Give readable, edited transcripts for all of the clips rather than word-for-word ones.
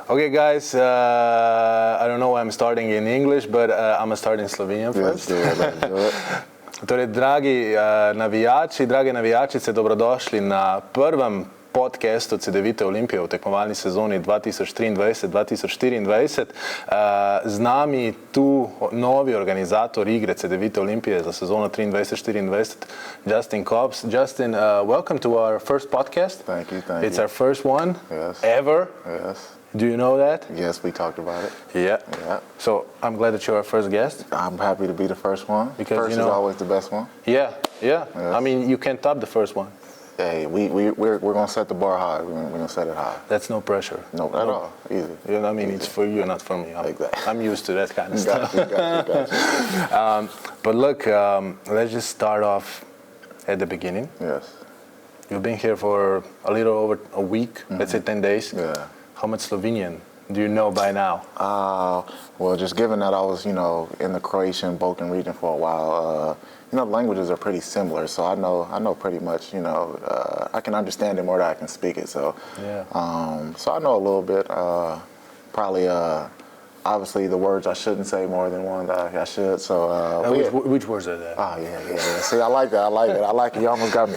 Okay, guys, I don't know why I'm starting in English, but I'm going to start in Slovenian first. Let's do it. Torej, dragi navijači, drage navijačice, dobrodošli na prvem podcastu Cedevite Olimpije v tekmovalni sezoni 2023-2024. Z nami tu novi organizator igre Cedevite Olimpije za sezono 23-24, Justin Cobbs. Justin, welcome to our first podcast. Thank you. It's our first one ever. Yes. Do you know that? Yes, we talked about it. Yeah. Yeah. So I'm glad that you're our first guest. I'm happy to be the first one. Because, first is always the best one. Yeah. Yes. I mean, you can't top the first one. Hey, we're going to set the bar high. We're going to set it high. That's no pressure. No, at all. Easy. You know what I mean? Easy. It's for you, not for me. I'm used to that kind of stuff. Got you. But look, let's just start off at the beginning. Yes. You've been here for a little over a week, let's say 10 days. Yeah. How much Slovenian do you know by now? Well, just given that I was, in the Croatian Balkan region for a while, the languages are pretty similar, so I know pretty much, I can understand it more than I can speak it. So, so I know a little bit. Probably, obviously, the words I shouldn't say more than one that I should. So, which words are that? Oh yeah. See, I like that. I like it. You almost got me.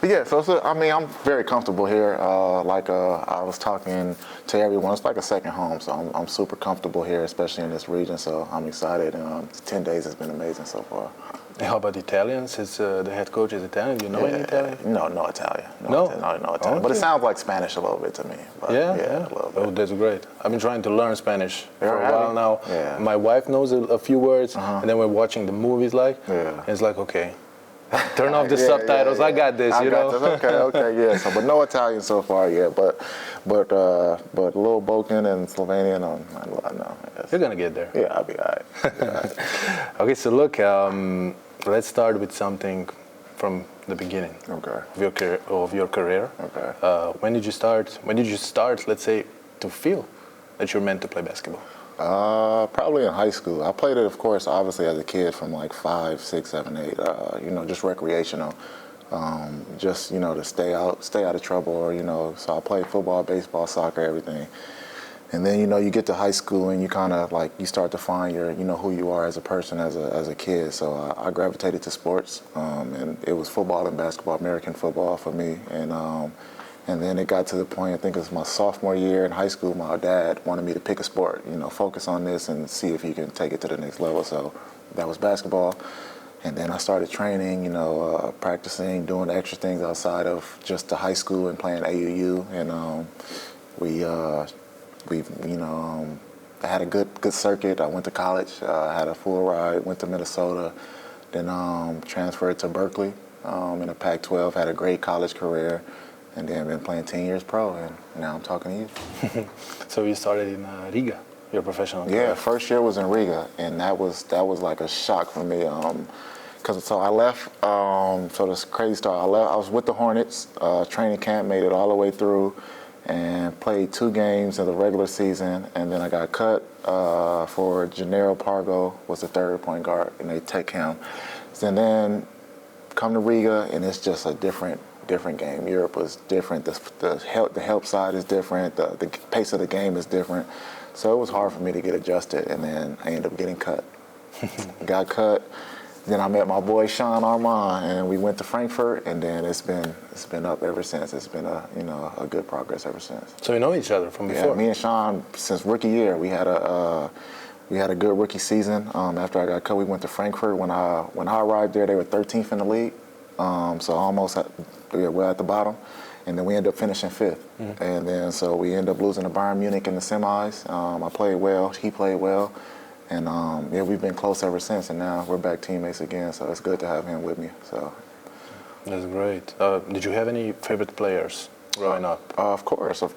But yeah, so I'm very comfortable here. I was talking to everyone. It's like a second home, so I'm super comfortable here, especially in this region. So I'm excited. 10 days has been amazing so far. How about Italians? The head coach is Italian. Do you know any Italian? No Italian. No Italian. Okay. But it sounds like Spanish a little bit to me. But yeah, a little bit. Oh, that's great. I've been trying to learn Spanish for a while now. Yeah. My wife knows a few words, and then we're watching the movies, and it's like, okay, turn off the subtitles. I got this, I got this. Okay, yeah. So, but no Italian so far, but a little Balkan and Slovenian, I know. Yes. You're gonna get there. Yeah, I'll be all right. Okay, so look, let's start with something from the beginning. Okay. Of your career. Okay. When did you start? Let's say, to feel that you're meant to play basketball? Probably in high school. I played it, of course, obviously as a kid from like 5, 6, 7, 8. Just recreational. Just to stay out of trouble, or So I played football, baseball, soccer, everything. And then you get to high school and you kind of you start to find your who you are as a person as a kid. So I gravitated to sports, and it was football and basketball, American football for me. And then it got to the point, I think it was my sophomore year in high school, my dad wanted me to pick a sport, focus on this and see if you can take it to the next level. So that was basketball. And then I started training, practicing, doing extra things outside of just the high school and playing AUU. And I had a good circuit. I went to college, had a full ride, went to Minnesota, then transferred to Berkeley in a Pac-12, had a great college career. And then been playing 10 years pro, and now I'm talking to you. So you started in Riga, your professional career? Yeah, first year was in Riga, and that was like a shock for me. So I left. So this crazy story. I left. I was with the Hornets. Training camp, made it all the way through, and played 2 games in the regular season. And then I got cut for Gennaro Pargo, was the third point guard, and they take him. And then come to Riga, and it's just a different game. Europe was different. The help side is different. The pace of the game is different. So it was hard for me to get adjusted, and then I ended up getting cut. Got cut. Then I met my boy Sean Armand, and we went to Frankfurt, and then it's been up ever since. It's been a good progress ever since. So you know each other from before? Yeah, me and Sean since rookie year. We had a good rookie season. After I got cut, we went to Frankfurt. When I arrived there, they were 13th in the league. So almost we're at the bottom, and then we ended up finishing 5th. Mm-hmm. And then so we ended up losing to Bayern Munich in the semis. I played well, he played well, and we've been close ever since. And now we're back teammates again. So it's good to have him with me. So that's great. Did you have any favorite players growing up? Of course. So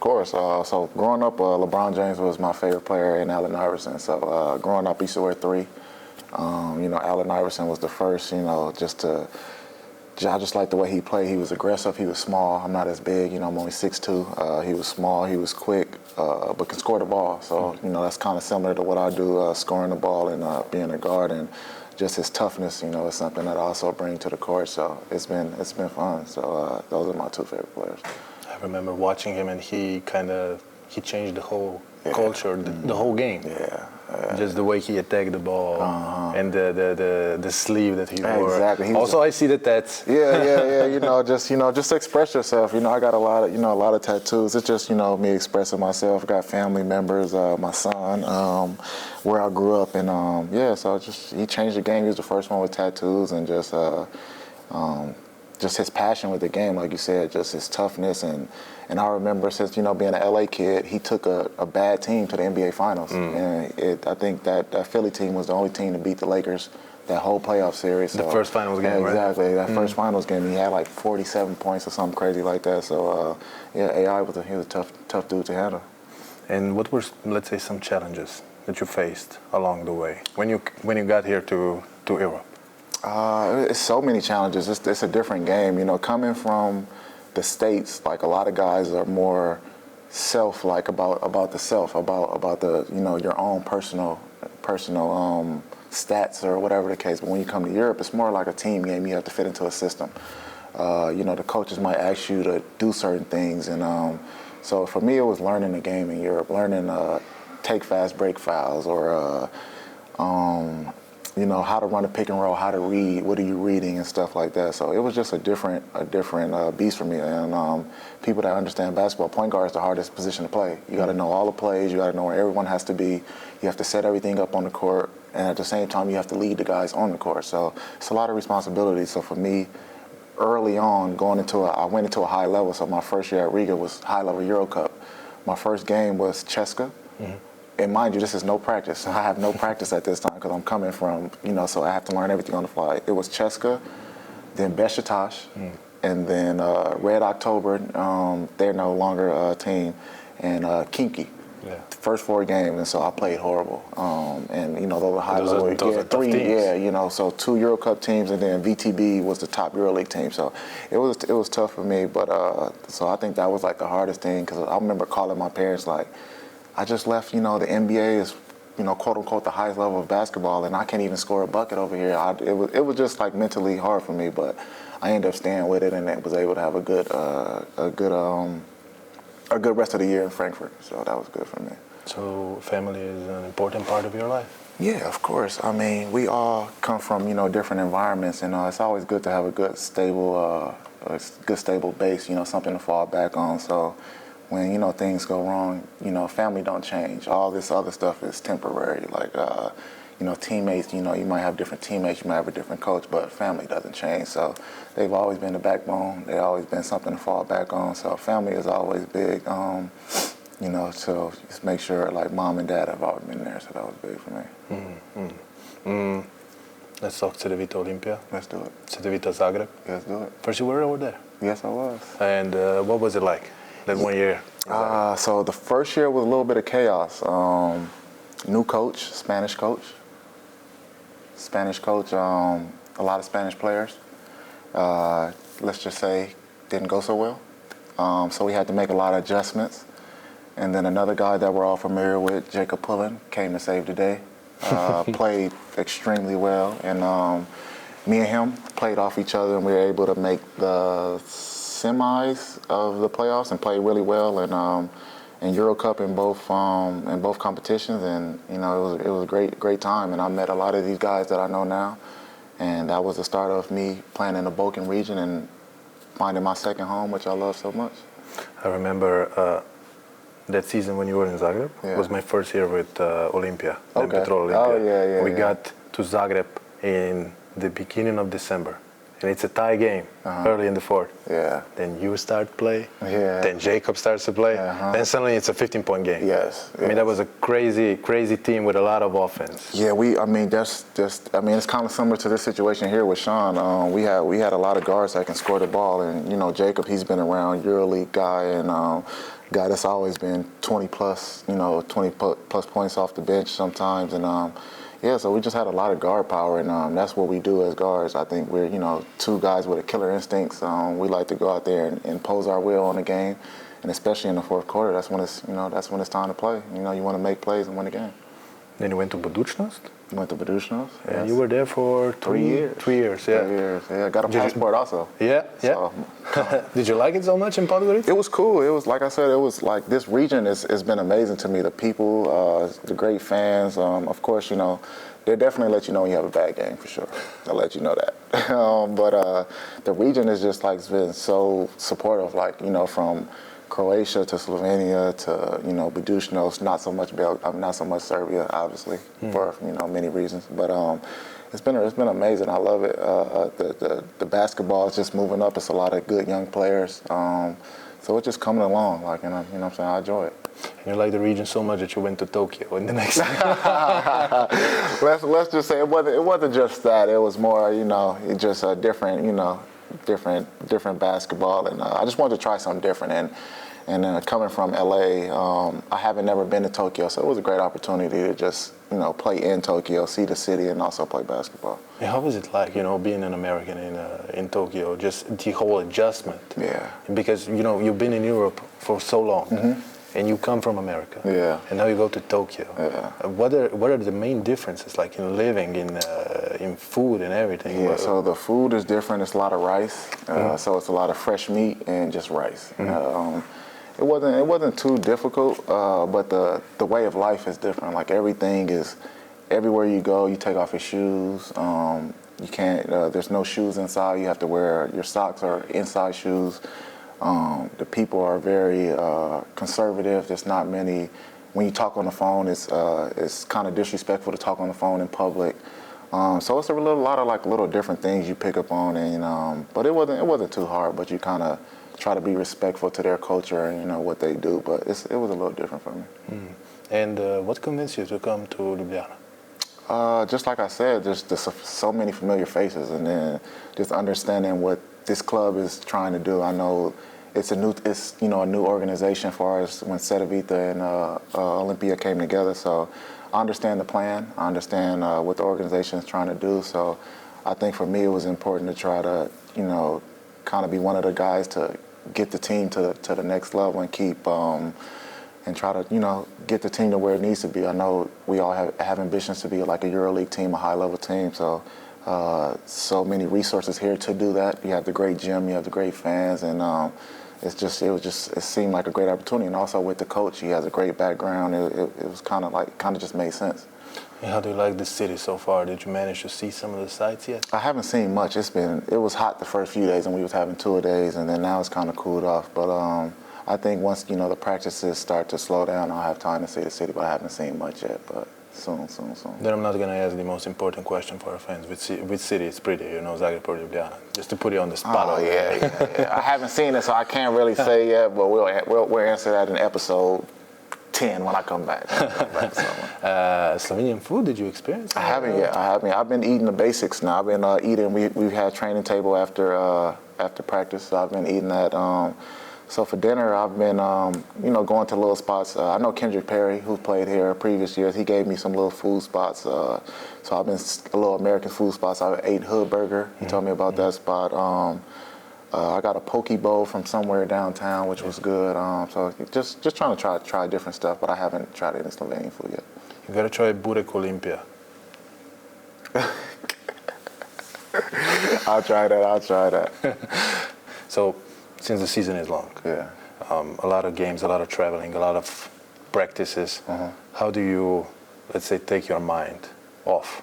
growing up, LeBron James was my favorite player, and Allen Iverson. So growing up, I used to wear 3. Allen Iverson was the first. I just liked the way he played. He was aggressive. He was small. I'm not as big. I'm only 6'2". He was small. He was quick, but can score the ball. So, that's kind of similar to what I do, scoring the ball and being a guard. And just his toughness, is something that I also bring to the court. So it's been fun. So those are my 2 favorite players. I remember watching him, and he kind of he changed the whole culture, the whole game. Yeah. Just the way he attacked the ball and the sleeve that he wore. Exactly. Also, I see the tats. Yeah. Just express yourself. I got a lot of tattoos. It's just me expressing myself. I got family members, my son, where I grew up, and so he changed the game. He was the first one with tattoos, and just his passion with the game, like you said, just his toughness. And I remember since, being an LA kid, he took a bad team to the NBA Finals. And I think that Philly team was the only team to beat the Lakers that whole playoff series. The first finals game, right? Exactly. That first finals game, he had like 47 points or something crazy like that. So, AI was a tough dude to handle. And what were, let's say, some challenges that you faced along the way when you got here to Europe? It's so many challenges. It's a different game. Coming from the States, like a lot of guys are more self-like about the self, about the your own personal stats or whatever the case. But when you come to Europe, it's more like a team game. You have to fit into a system. The coaches might ask you to do certain things, and so for me, it was learning the game in Europe, learning take fast break fouls, or how to run a pick and roll, how to read, what are you reading, and stuff like that. So it was just a different beast for me. And people that understand basketball, point guard is the hardest position to play. You got to know all the plays. You got to know where everyone has to be. You have to set everything up on the court, and at the same time, you have to lead the guys on the court. So it's a lot of responsibility. So for me, early on, I went into a high level. So my first year at Riga was high level Euro Cup. My first game was Cesca. And mind you, this is no practice. I have no practice at this time because I'm coming from, so I have to learn everything on the fly. It was Cesca, then Beşiktaş, and then Red October. They're no longer a team, and Khimki. Yeah. First 4 games, and so I played horrible. And those were high level. Those are tough 3, teams. So 2 Euro Cup teams, and then VTB was the top EuroLeague team. So it was tough for me, but so I think that was like the hardest thing, because I remember calling my parents like, I just left, the NBA is, quote unquote, the highest level of basketball, and I can't even score a bucket over here. It was just like mentally hard for me, but I ended up staying with it, and was able to have a good rest of the year in Frankfurt. So that was good for me. So family is an important part of your life? Yeah, of course. I mean, we all come from, different environments, and it's always good to have a good stable base, something to fall back on. So when, things go wrong, family don't change. All this other stuff is temporary. Like, teammates, you might have different teammates, you might have a different coach, but family doesn't change. So they've always been the backbone. They've always been something to fall back on. So family is always big, so just make sure, like, mom and dad have always been there. So that was big for me. Let's talk Cedevita Olimpija. Let's do it. Cedevita Zagreb. Let's do it. First, you were over there. Yes, I was. And what was it like? That 1 year? So the first year was a little bit of chaos. New coach, Spanish coach, a lot of Spanish players. Let's just say didn't go so well. So we had to make a lot of adjustments. And then another guy that we're all familiar with, Jacob Pullen, came to save the day. Played extremely well, and me and him played off each other, and we were able to make the semis of the playoffs and play really well, and Euro Cup in both competitions, and it was a great time, and I met a lot of these guys that I know now, and that was the start of me playing in the Balkan region and finding my second home, which I love so much. I remember that season when you were in Zagreb. Was my first year with Olimpija, Petrol Olimpija. We got to Zagreb in the beginning of December. And it's a tie game early in the fourth. Yeah. Then you start play. Yeah. Then Jacob starts to play. Then suddenly it's a 15-point game. Yes. I mean, that was a crazy team with a lot of offense. Yeah, it's kind of similar to this situation here with Sean. We had a lot of guards that can score the ball, and Jacob, he's been around, EuroLeague guy, and guy that's always been 20 plus points off the bench sometimes, and so we just had a lot of guard power, and that's what we do as guards. I think we're, two guys with a killer instincts. We like to go out there and impose our will on the game, and especially in the fourth quarter, that's when it's time to play. You want to make plays and win the game. Then you went to Budućnost? Went to Budućnost. Yeah, you were there for 3 years. 3 years, yeah. 3 years, yeah. Got a passport also. Yeah, yeah. So, Did you like it so much in Podgorica? it was cool. It was, like I said, it was like this region has been amazing to me. The people, the great fans. Of course, they definitely let you know when you have a bad game, for sure. They'll let you know that. But the region is just like been so supportive, like, from Croatia to Slovenia to, Budućnost, not so much Serbia, obviously, for, many reasons. But it's been amazing. I love it. The basketball is just moving up. It's a lot of good young players. So it's just coming along, like, you know what I'm saying? I enjoy it. And you like the region so much that you went to Tokyo in the next Let's just say it wasn't just that. It was more, just a different, different basketball, and I just wanted to try something different. And coming from LA, I haven't never been to Tokyo, so it was a great opportunity to just, play in Tokyo, see the city, and also play basketball. Yeah, how was it like, being an American in Tokyo, just the whole adjustment? Yeah. Because, you've been in Europe for so long, and you come from America. Yeah. And now you go to Tokyo. Yeah. What are the main differences, like in living, in food and everything? Yeah, so the food is different. It's a lot of rice, so it's a lot of fresh meat and just rice. It wasn't too difficult, but the way of life is different. Like everything is, everywhere you go, you take off your shoes. You can't. There's no shoes inside. You have to wear your socks or inside shoes. The people are very conservative. There's not many. When you talk on the phone, it's kind of disrespectful to talk on the phone in public. So it's a lot of like little different things you pick up on, and but it wasn't too hard. But you kind of try to be respectful to their culture and what they do. But it was a little different for me. And what convinced you to come to Ljubljana? Just like I said, there's so many familiar faces, and then just understanding what this club is trying to do. I know it's a new organization for us when Cedevita and Olimpija came together. So I understand the plan. I understand what the organization is trying to do. So I think for me it was important to try to kind of be one of the guys to get the team to the next level and keep and try to get the team to where it needs to be. I know we all have ambitions to be like a EuroLeague team, a high-level team. So so many resources here to do that. You have the great gym, you have the great fans, and it seemed like a great opportunity. And also with the coach, he has a great background. It was kind of just made sense. And how do you like the city so far? Did you manage to see some of the sights yet? I haven't seen much. It was hot the first few days, and we was having tour days, and then now it's kind of cooled off. But I think once the practices start to slow down, I'll have time to see the city. But I haven't seen much yet. But soon. Then I'm not going to ask the most important question for our fans. Which city is pretty? Zagreb or Ljubljana? Just to put you on the spot. Oh yeah. I haven't seen it, so I can't really say yet. But we'll answer that in episode 10 when I come back. Slovenian food, did you experience? I haven't yet. I've been eating the basics now. I've been eating. We've had training table after practice. So I've been eating that. So for dinner, I've been going to little spots. I know Kendrick Perry, who played here previous years. He gave me some little food spots. So I've been a little American food spots. I ate Hood Burger. He told me about that spot. I got a poke bowl from somewhere downtown, which was good. So just trying to try different stuff, but I haven't tried any Slovenian food yet. You gotta try Burek Olimpija. I'll try that. So, since the season is long, a lot of games, a lot of traveling, a lot of practices. How do you, let's say, take your mind off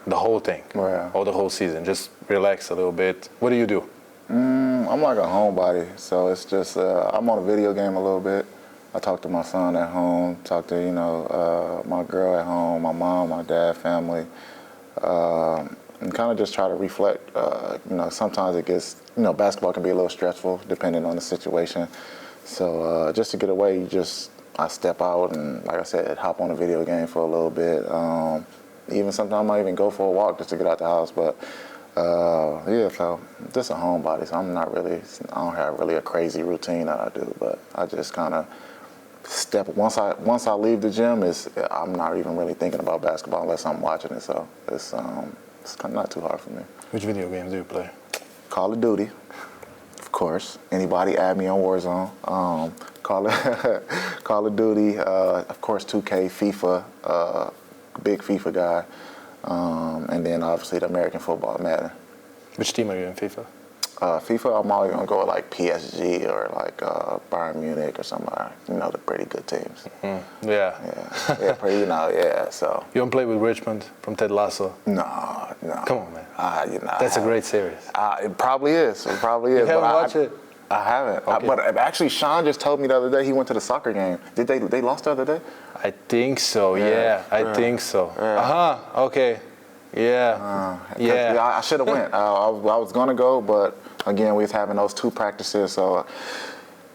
the whole thing, or the whole season? Just relax a little bit. What do you do? I'm like a homebody, so it's just I'm on a video game a little bit. I talk to my son at home, talk to my girl at home, my mom, my dad, family, and kind of just try to reflect. Sometimes it gets basketball can be a little stressful depending on the situation. So just to get away, I step out and, like I said, hop on a video game for a little bit. Even sometimes I might even go for a walk just to get out the house, but. So just a homebody, so I don't have really a crazy routine that I do, but I just kind of once I leave the gym, I'm not even really thinking about basketball unless I'm watching it, so it's kind of not too hard for me. Which video games do you play? Call of Duty, of course. Anybody add me on Warzone. Call of Duty, of course, 2K, FIFA, big FIFA guy. And then obviously the American football Madden. Which team are you in FIFA? FIFA, I'm always gonna go with like PSG or like Bayern Munich or somebody. The pretty good teams. Mm-hmm. Yeah. Pretty. So. You don't play with Richmond from Ted Lasso? No. Come on, man. That's a great series. It probably is. You haven't watched it? I haven't. Okay. But actually, Sean just told me the other day he went to the soccer game. Did they lost the other day? I think so. Yeah. I think so. Yeah. Okay. Yeah. I should have went. I was gonna go, but again, we was having those 2 practices, so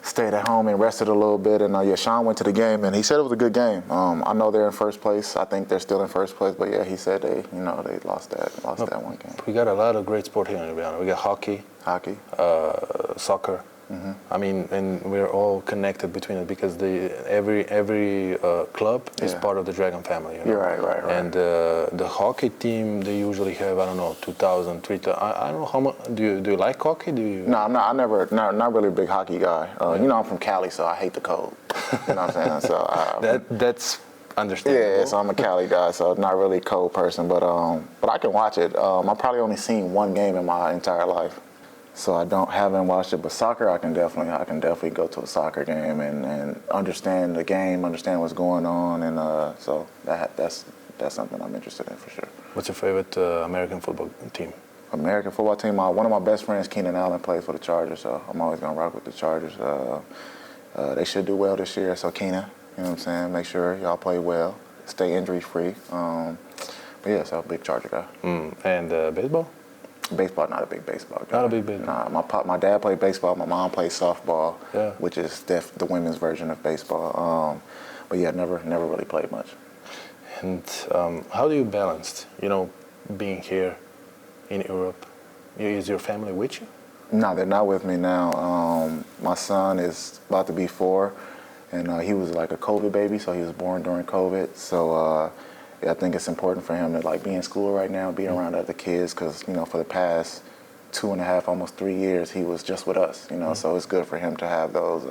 stayed at home and rested a little bit. And Sean went to the game, and he said it was a good game. I know they're in first place. I think they're still in first place, but yeah, he said they lost that one game. We got a lot of great sport here in Ljubljana. We got hockey, soccer. Mm-hmm. I mean, and we're all connected between it because every club is part of the Dragon family. You're right. And the hockey team, they usually have 2,000, 3,000. I don't know how much. Do you like hockey? Do you? No, I'm not. Not really a big hockey guy. I'm from Cali, so I hate the cold. You know what I'm saying? So that's understandable. Yeah, so I'm a Cali guy, so not really a cold person, but I can watch it. I've probably only seen one game in my entire life. So I haven't watched it, but soccer I can definitely go to a soccer game and understand the game, understand what's going on, and so that's something I'm interested in for sure. What's your favorite American football team? American football team. One of my best friends, Keenan Allen, plays for the Chargers, so I'm always gonna rock with the Chargers. They should do well this year, so Keenan, you know what I'm saying? Make sure y'all play well, stay injury free. But yeah, so I'm a big Charger guy. And baseball? Baseball, not a big baseball guy. Not a big baseball. Nah, my dad played baseball. My mom played softball, yeah. Which is the women's version of baseball. But yeah, never really played much. And how do you balance, being here in Europe? Is your family with you? No, they're not with me now. My son is about to be 4, and he was like a COVID baby, so he was born during COVID. So. I think it's important for him to be in school right now, be around other kids, because for the past 2.5, almost 3 years, he was just with us. So it's good for him to have those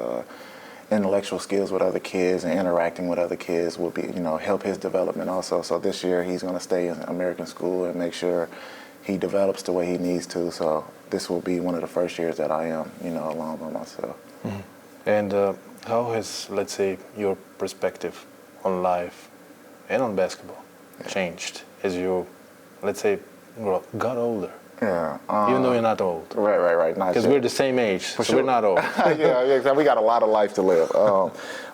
intellectual skills with other kids, and interacting with other kids will be help his development also. So this year he's going to stay in American school and make sure he develops the way he needs to. So this will be one of the first years that I am alone by myself. Mm-hmm. And how has, let's say, your perspective on life and on basketball changed as you, let's say, got older? Yeah. Even though you're not old. Right. Because we're the same age, so sure. we're not old. Yeah, we got a lot of life to live.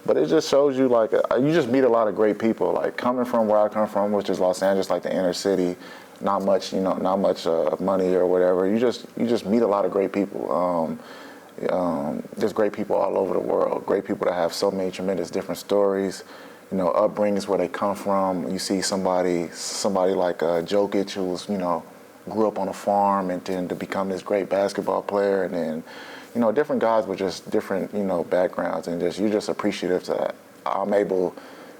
But it just shows you, you just meet a lot of great people. Coming from where I come from, which is Los Angeles, the inner city, not much money or whatever. You just meet a lot of great people. There's great people all over the world. Great people that have so many tremendous different stories. Upbringings where they come from. You see somebody like Jokic, who's grew up on a farm and then to become this great basketball player, and then different guys with just different backgrounds, and you're just appreciative that I'm able,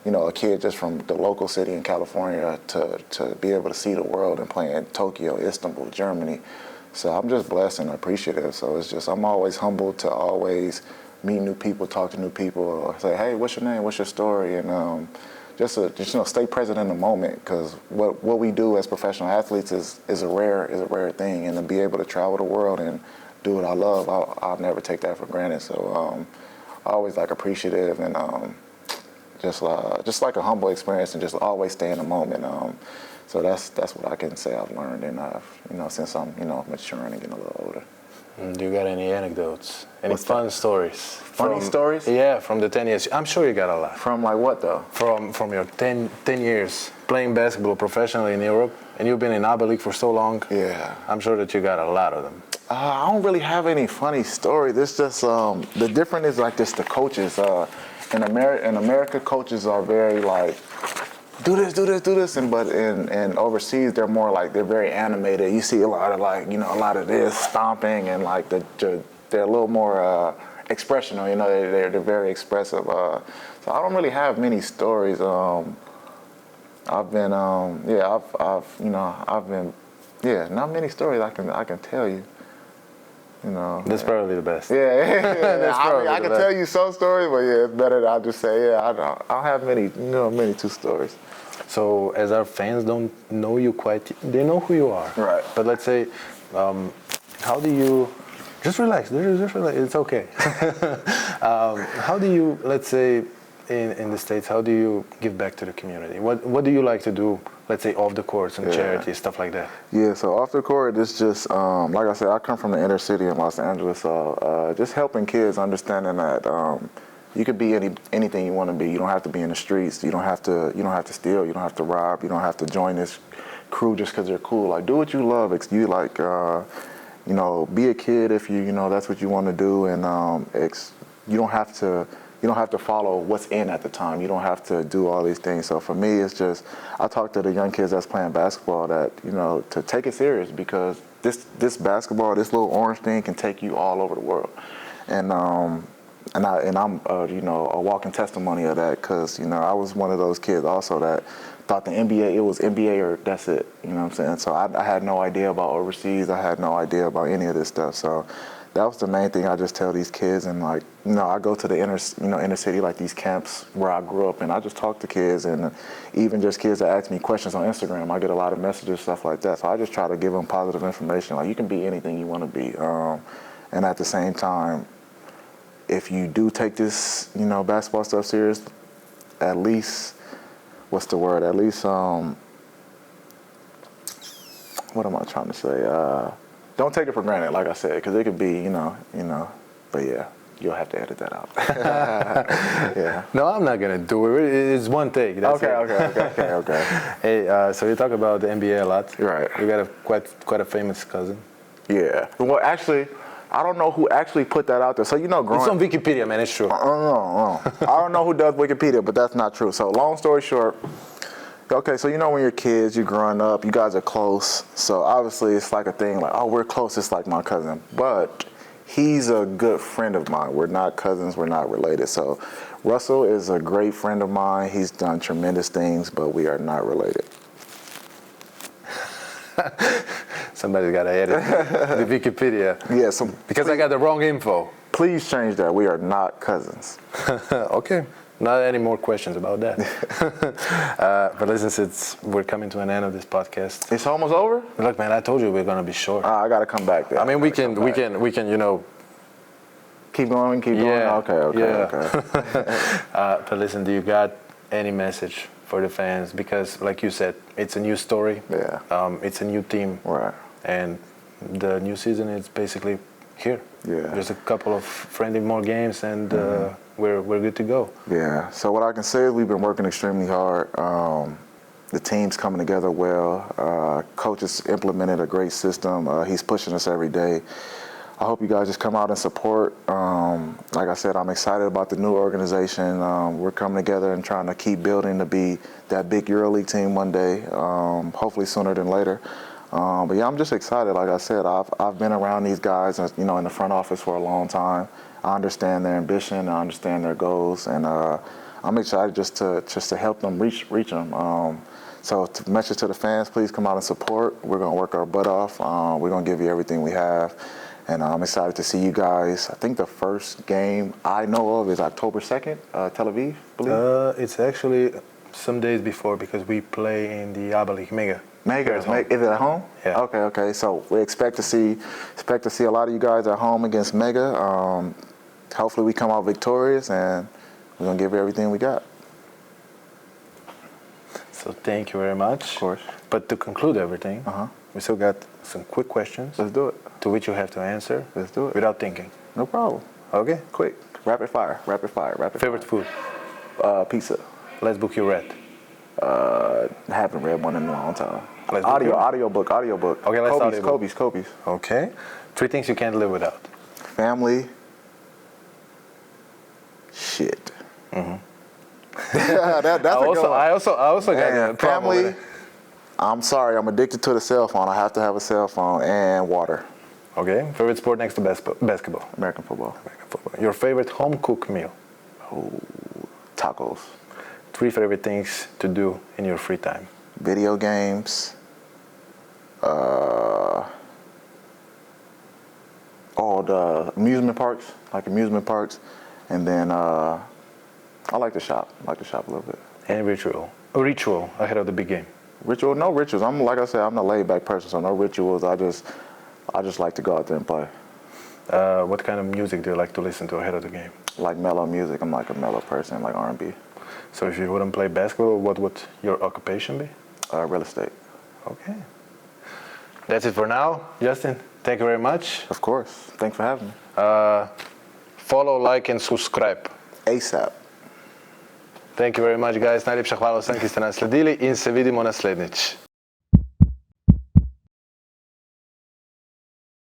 a kid just from the local city in California to be able to see the world and play in Tokyo, Istanbul, Germany. So I'm just blessed and appreciative. So it's just I'm always humbled to always meet new people, talk to new people, or say, hey, what's your name? What's your story? And just stay present in the moment, because what we do as professional athletes is a rare thing, and to be able to travel the world and do what I love, I'll never take that for granted. So I always appreciative and just like a humble experience, and just always stay in the moment. So that's what I can say I've learned, and since I'm maturing and getting a little older. Do you got any anecdotes? Any fun stories? Funny stories? Yeah, from the 10 years. I'm sure you got a lot. From what though? From your 10 years playing basketball professionally in Europe, and you've been in ABA League for so long. Yeah. I'm sure that you got a lot of them. I don't really have any funny stories. It's just the difference is the coaches. In America, coaches are very do this, and overseas they're more they're very animated. You see a lot of a lot of this stomping, and they're a little more expressional. They're very expressive. So I don't really have many stories. I've been not many stories I can tell you. you know. That's probably the best. Yeah. I can best. tell you some stories, but yeah, it's better that I just say, I don't have many two stories. So as our fans don't know you quite, they know who you are. Right. But let's say, how do you, just relax, it's okay. How do you, let's say, in the States, how do you give back to the community? What do you like to do, let's say, off the court, some charity, stuff like that? Yeah, so off the court, it's just, like I said, I come from the inner city in Los Angeles, so just helping kids understanding that you could be anything you want to be. You don't have to be in the streets. You don't have to steal. You don't have to rob. You don't have to join this crew just because they're cool. Like, do what you love. You like, be a kid if you that's what you want to do, and you don't have to follow what's in at the time. You don't have to do all these things. So for me, it's just, I talk to the young kids that's playing basketball that, to take it serious, because this basketball, this little orange thing can take you all over the world. And I'm a walking testimony of that, because, I was one of those kids also that thought the NBA, it was NBA or that's it. You know what I'm saying? So I had no idea about overseas. I had no idea about any of this stuff. So that was the main thing I just tell these kids. And I go to the inner city, like these camps where I grew up, and I just talk to kids, and even just kids that ask me questions on Instagram. I get a lot of messages, stuff like that. So I just try to give them positive information. Like, you can be anything you want to be. And at the same time, if you do take this, basketball stuff serious, at least, what's the word? At least, what am I trying to say? Don't take it for granted, like I said, because it could be, but yeah, you'll have to edit that out. Yeah. No, I'm not gonna do it. It's one take. That's Okay. Hey, so you talk about the NBA a lot. Right. You got quite a famous cousin. Yeah. Well, actually, I don't know who actually put that out there. So, growing... It's on Wikipedia, man. It's true. I don't know who does Wikipedia, but that's not true. So, long story short, okay, so when you're kids, you're growing up, you guys are close. So, obviously, it's like a thing like, oh, we're close, it's like my cousin. But he's a good friend of mine. We're not cousins, we're not related. So, Russell is a great friend of mine. He's done tremendous things, but we are not related. Somebody's got to edit the Wikipedia. Yeah, because I got the wrong info. Please change that. We are not cousins. Okay. Not any more questions about that. But listen, we're coming to an end of this podcast. It's almost over? Look, man, I told you we're gonna be short. I gotta come back there. I mean, we can, keep going. Yeah. Okay. But listen, do you got any message for the fans? Because, like you said, it's a new story. Yeah. It's a new team. Right. And the new season is basically here. Yeah. There's a couple of friendly more games, and we're good to go. Yeah. So what I can say is we've been working extremely hard. The team's coming together well. Coach has implemented a great system. He's pushing us every day. I hope you guys just come out and support. Like I said, I'm excited about the new organization. We're coming together and trying to keep building to be that big EuroLeague team one day, hopefully sooner than later. But yeah, I'm just excited. Like I said, I've been around these guys, in the front office for a long time. I understand their ambition, I understand their goals, and I'm excited just to help them reach them. So message to the fans, please come out and support. We're gonna work our butt off. We're gonna give you everything we have. And I'm excited to see you guys. I think the first game I know of is October 2nd, Tel Aviv, I believe. It's actually some days before, because we play in the ABA League, Mega. Is it at home? Yeah. Okay. So we expect to see a lot of you guys at home against Mega. Hopefully we come out victorious, and we're gonna give you everything we got. So thank you very much. Of course. But to conclude everything, we still got some quick questions. Let's do it. To which you have to answer. Let's do it. Without thinking. No problem. Okay? Quick. Rapid fire. Favorite food? Pizza. Let's book you read. Haven't read one in a long time. Audiobook. Okay, let's Cobbs. Okay. 3 things you can't live without. Family. Shit. That's I also got a problem family. with it. I'm sorry, I'm addicted to the cell phone. I have to have a cell phone and water. Okay. Favorite sport next to basketball? American football. Your favorite home cooked meal? Oh, tacos. 3 favorite things to do in your free time? Video games. called amusement parks. And then I like to shop. I like to shop a little bit. Any ritual ahead of the big game? No rituals. Like I said, I'm a laid-back person, so no rituals. I just like to go out there and play. What kind of music do you like to listen to ahead of the game? Like mellow music. I'm like a mellow person, like R&B. So if you wouldn't play basketball, what would your occupation be? Real estate. Okay. That's it for now. Justin, thank you very much. Of course. Thanks for having me. Follow, like and subscribe. ASAP. Thank you very much, guys. Najlepša hvala vsem, ki ste nas sledili in se vidimo naslednjič.